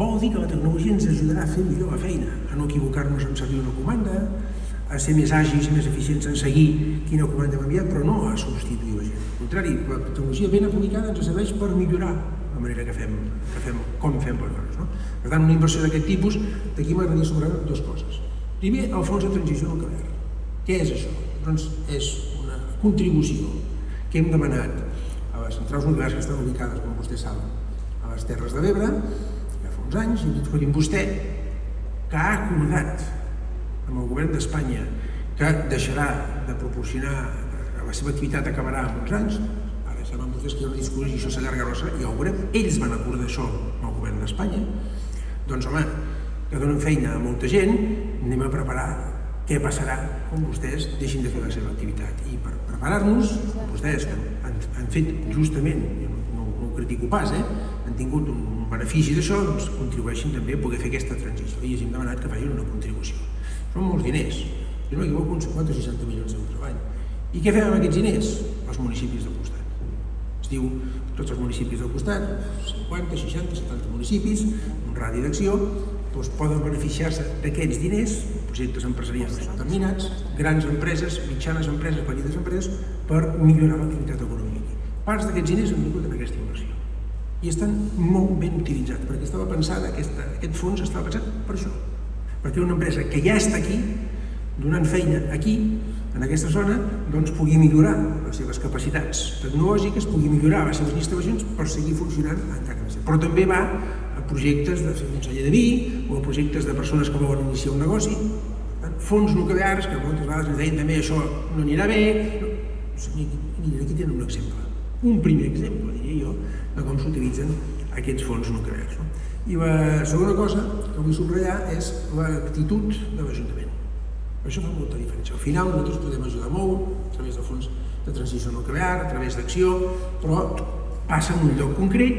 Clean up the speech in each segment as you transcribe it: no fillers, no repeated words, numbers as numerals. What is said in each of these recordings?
vol dir que la tecnologia ens ajudarà a fer millor la feina, a no equivocar-nos en servir una comanda, a ser més àgils i més eficients en seguir quina comanda hem enviat, però no a substituir la gent. Al contrari, la tecnologia ben aplicada ens serveix per millorar la manera com fem les coses. No? Per tant, una inversió d'aquest tipus, d'aquí m'agradaria subratllar dues coses. Primer, el fons de transició nuclear. Què és això? Doncs és una contribució que hem demanat a les centrals nuclears que estan ubicades, com vostès saben, a les Terres de l'Ebre, ja fa uns anys, i hem dit, escolti'm, vostè, que ha acordat amb el govern d'Espanya que deixarà de proporcionar, la seva activitat acabarà en uns anys, ara saben vostès que hi ha una discussió i això s'allarga grossa, ja ho veurem, ells van acordar això amb el govern d'Espanya, doncs home, que donen feina a molta gent, anem a preparar què passarà quan vostès deixin de fer la seva activitat. I per preparar-nos, vostès han fet justament, no ho critico pas, han tingut un benefici d'això, doncs contribueixin també a poder fer aquesta transició i els hem demanat que facin una contribució. Són molts diners, jo no m'equivoco, uns 50 o 60 milions d'euros a l'any. I què fem amb aquests diners? Els municipis del costat. Es diu, tots els municipis del costat, 50, 60, 70 municipis, un radi d'acció, doncs poden beneficiar-se d'aquests diners, projectes empresarials determinats, grans empreses, mitjanes empreses, petites empreses, per millorar l'activitat econòmica. Parts d'aquests diners han vingut en aquesta inversió. I estan molt ben utilitzats, perquè estava pensat, aquest fons estava pensat per això. Perquè una empresa que ja està aquí, donant feina aquí, en aquesta zona, doncs pugui millorar les seves capacitats tecnològiques, pugui millorar les seves instal·lacions per seguir funcionant encara més. Però també va a projectes de ser conseller de vi o a projectes de persones que volen iniciar un negoci, fons nuclears, que moltes vegades ens deien també això no anirà bé. Aquí tenen un exemple, un primer exemple, diria jo, de com s'utilitzen aquests fons nuclears. I la segona cosa que vull subratllar és l'actitud de l'Ajuntament. Això fa molta diferència. Al final nosaltres podem ajudar molt a través del fons de transició nuclear, a través d'acció, però passa en un lloc concret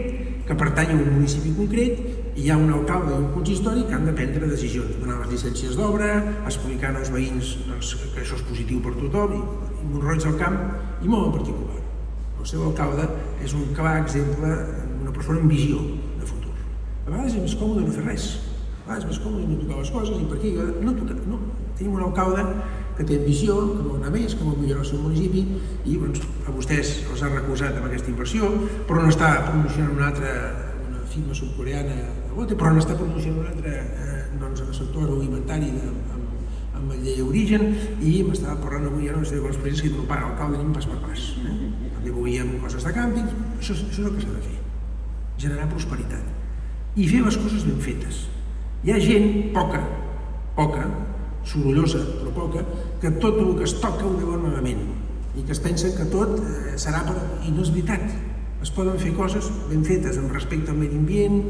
que pertany a un municipi concret i hi ha un alcalde i un consistori que han de prendre decisions, donar les llicències d'obra, explicant als veïns que això és positiu per tothom, i Mont-roig del Camp, i molt en particular. El seu alcalde és un clar exemple d'una persona amb visió de futur. A vegades és més còmode no fer res, a vegades és més còmode no tocar les coses, i per aquí no tocar, no. Tenim un alcalde que té ambició, que vol anar més, que vol millorar el seu municipi, i a vostès els ha recolzat amb aquesta inversió, però no està promocionant una firma sud-coreana de bote, però no està promocionant una altra en el sector agroalimentari amb la llei Origen, i m'estava parlant avui, ja no sé de quants projectes que diuen, pare, l'alcalde anem pas per pas. També volíem coses de càmping, això és el que s'ha de fer, generar prosperitat i fer les coses ben fetes. Hi ha gent, poca, sorollosa, però poca, que tot el que es toca ho veuen malament i que es pensen que tot serà per... I no és veritat. Es poden fer coses ben fetes amb respecte al medi ambient,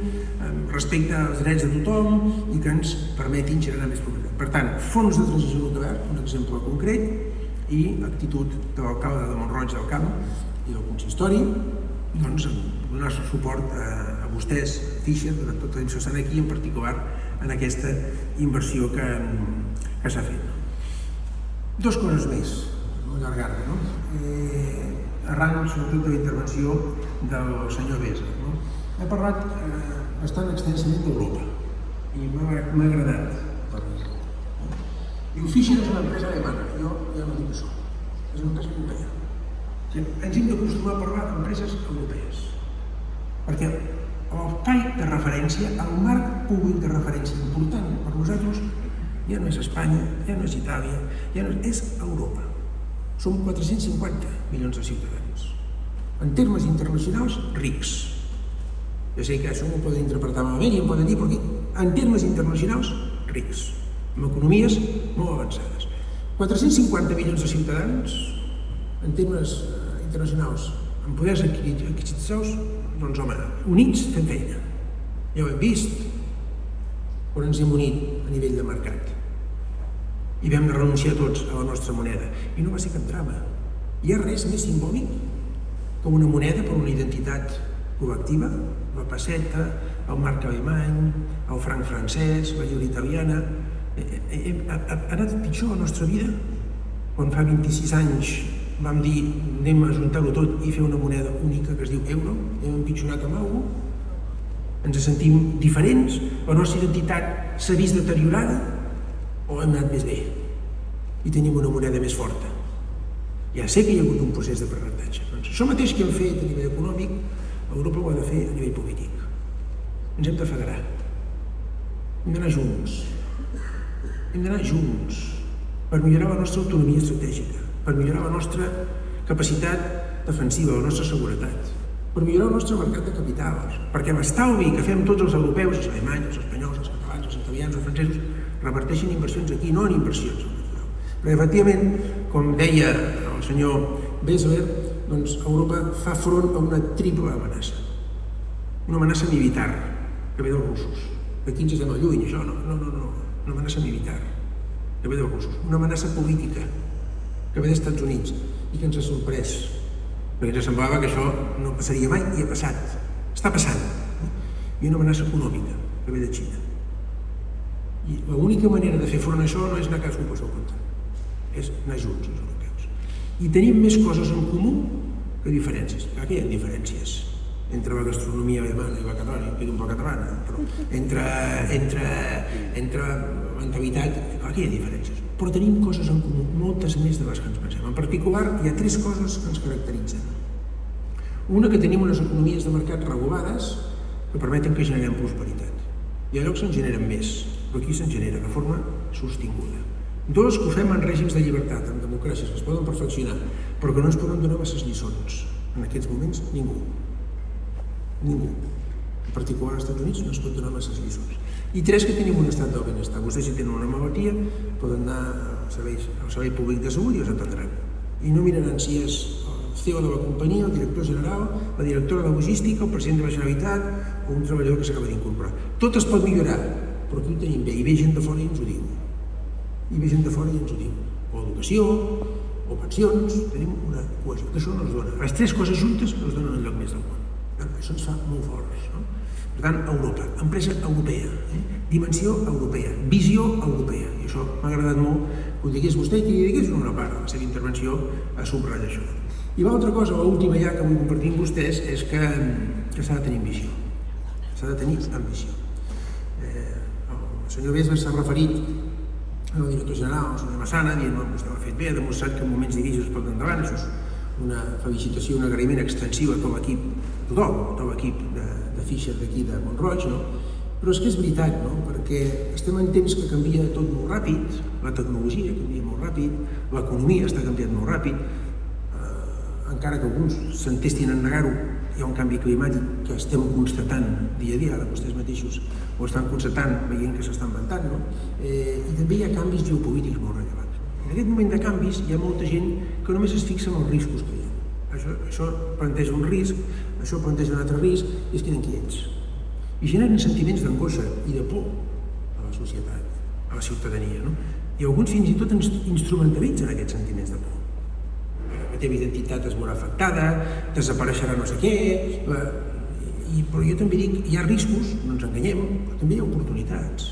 amb respecte als drets de tothom i que ens permetin generar més prosperitat. Per tant, fons de transició nuclear, un exemple concret, i actitud de l'alcalde de Mont-roig del Camp i del consistori, doncs donar suport a vostès, Fischer, durant tot el temps que estan aquí, en particular en aquesta inversió que s'ha fet. Dues coses més, no allargar-me, no? Arran sobretot de la intervenció del senyor Besa. He parlat bastant extensament d'Europa i m'ha agradat parlar. Diu, Fischer és una empresa alemana, jo ja no dic això, és una empresa europea. Ens hem d'acostumar a parlar d'empreses europees, perquè l'espai de referència, el marc públic de referència important per nosaltres ja no és Espanya, ja no és Itàlia, és Europa. Som 450 milions de ciutadans. En termes internacionals, rics. Ja sé que això m'ho poden interpretar malament i em poden dir, però aquí, en termes internacionals, rics. Amb economies molt avançades. 450 milions de ciutadans, en termes internacionals, amb poders adquisitius, doncs home, units fem feina. Ja ho hem vist, on ens hem unit a nivell de mercat. I vam renunciar tots a la nostra moneda. I no va ser cap drama. Hi ha res més simbòlic que una moneda per una identitat col·lectiva? La pesseta, el marc alemany, el franc francès, la lliura italiana... Ha anat pitjor la nostra vida? Quan fa 26 anys vam dir anem a ajuntar-ho tot i fer una moneda única que es diu euro, hem empitjorat amb alguna cosa? Ens sentim diferents? La nostra identitat s'ha vist deteriorada? O hem anat més bé? I tenim una moneda més forta? Ja sé que hi ha hagut un procés d'aprenentatge. Doncs això mateix que hem fet a nivell econòmic, Europa ho ha de fer a nivell polític. Ens hem de federar. Hem d'anar junts. Hem d'anar junts per millorar la nostra autonomia estratègica, per millorar la nostra capacitat defensiva, la nostra seguretat, per millorar el nostre mercat de capitals, perquè l'estalvi que fem tots els europeus, els alemanys, els espanyols, els catalans, els italians, els francesos, reverteixen inversions aquí, no en inversions. Perquè, efectivament, com deia el senyor Bessler, doncs Europa fa front a una triple amenaça. Una amenaça militar, que ve dels russos. Aquí ens estem lluny, això, no. Una amenaça militar, que ve dels russos. Una amenaça política, que ve dels Estats Units, i que ens ha sorprès, perquè ens semblava que això no passaria mai, i ha passat. Està passant. I una amenaça econòmica, que ve de Xina. I l'única manera de fer front a això no és anar a cadascú pel seu compte, és anar junts, els europeus. I tenim més coses en comú que diferències. Clar que hi ha diferències entre la gastronomia alemana i la catalana, jo quedo un poc catalana, però entre mentalitat, clar que hi ha diferències. Però tenim coses en comú, moltes més de les que ens pensem. En particular, hi ha 3 coses que ens caracteritzen. Una, que tenim unes economies de mercat regulades que permeten que generem prosperitat. Hi ha llocs que en generen més, però aquí se'n genera de forma sostinguda. 2, que ho fem en règims de llibertat, en democràcies, que es poden perfeccionar, però que no ens poden donar masses lliçons. En aquests moments, ningú. Ningú. En particular als Estats Units no es pot donar masses lliçons. I 3, que tenim un estat del benestar. Vostès, si tenen una malaltia, poden anar al servei públic de salut i els atendran. I no miraran si és el CEO de la companyia, el director general, la directora de logística, el president de la Generalitat o un treballador que s'acaba d'incorporar. Tot es pot millorar, però aquí ho tenim bé. I ve gent de fora i ens ho diu. O educació, o pensions, tenim una cohesió. Que això no es dona. Les 3 coses juntes no es donen en lloc més del món. Això ens fa molt forts, no? Per tant, Europa, empresa europea, dimensió europea, visió europea. I això m'ha agradat molt que ho digués vostè i que hi digués una part de la seva intervenció a subratllar això. I l'altra cosa, l'última ja que vull compartir amb vostès, és que s'ha de tenir ambició. S'ha de tenir ambició. El senyor Bessler s'ha referit al director general, el senyor Massana, dient que vostè ho ha fet bé, ha demostrat que en moments difícils es pot endavant. Això és una felicitació, un agraïment extensiu a tot l'equip, tot l'equip de Fischer d'aquí de Mont-roig, no? Però és que és veritat, no? Perquè estem en temps que canvia tot molt ràpid, la tecnologia canvia molt ràpid, l'economia està canviant molt ràpid, encara que alguns s'entestin a negar-ho, hi ha un canvi climàtic que estem constatant dia a dia, ara vostès mateixos ho estan constatant, veient que s'està inventant, no? I també hi ha canvis geopolítics molt rellevants. En aquest moment de canvis hi ha molta gent que només es fixa en els riscos que hi ha. Això planteja un risc, això planteja un altre risc, i es queden quiets. I generen sentiments d'angoixa i de por a la societat, a la ciutadania, no? I alguns fins i tot instrumentalitzen aquests sentiments de por. La teva identitat es veurà afectada, desapareixerà no sé què, però jo també dic, hi ha riscos, no ens enganyem, però també hi ha oportunitats.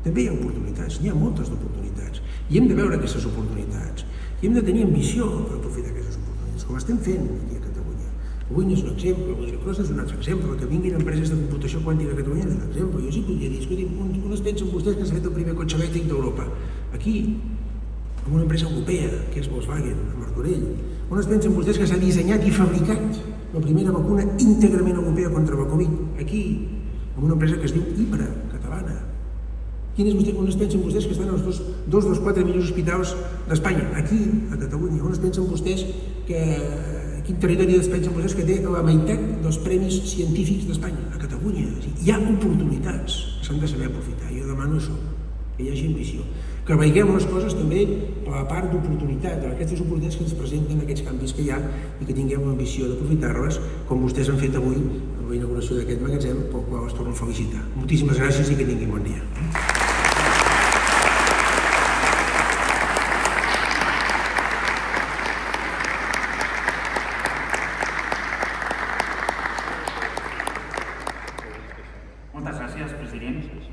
També hi ha oportunitats, n'hi ha moltes d'oportunitats. I hem de veure aquestes oportunitats. I hem de tenir ambició per aprofitar aquestes oportunitats, com estem fent aquí a Catalunya. Avui no és un exemple, el Microsoft és un altre exemple, que vinguin empreses de computació quàntica a Catalunya és un exemple. Jo sí podria dir, escolti, on es pensen vostès que s'ha fet el primer cotxe elèctric d'Europa? Aquí, amb una empresa europea, que és Volkswagen, a Martorell. On es pensen vostès que s'ha dissenyat i fabricat la primera vacuna íntegrament europea contra la Covid? Aquí, amb una empresa que es diu Ipra, catalana. On es pensen vostès que estan els dos dels 4 millors hospitals d'Espanya? Aquí, a Catalunya. On es pensen vostès que... Quin territori es pensen vostès que té la meitat dels premis científics d'Espanya? A Catalunya. Hi ha oportunitats que s'han de saber aprofitar. Jo demano això, que hi hagi ambició. Que veiguem les coses també per la part d'oportunitat, d'aquestes oportunitats que ens presenten aquests canvis que hi ha i que tinguem l'ambició d'aprofitar-les, com vostès han fet avui amb la inauguració d'aquest magatzem, pel qual els torno a felicitar. Moltíssimes gràcies i que tinguin bon dia.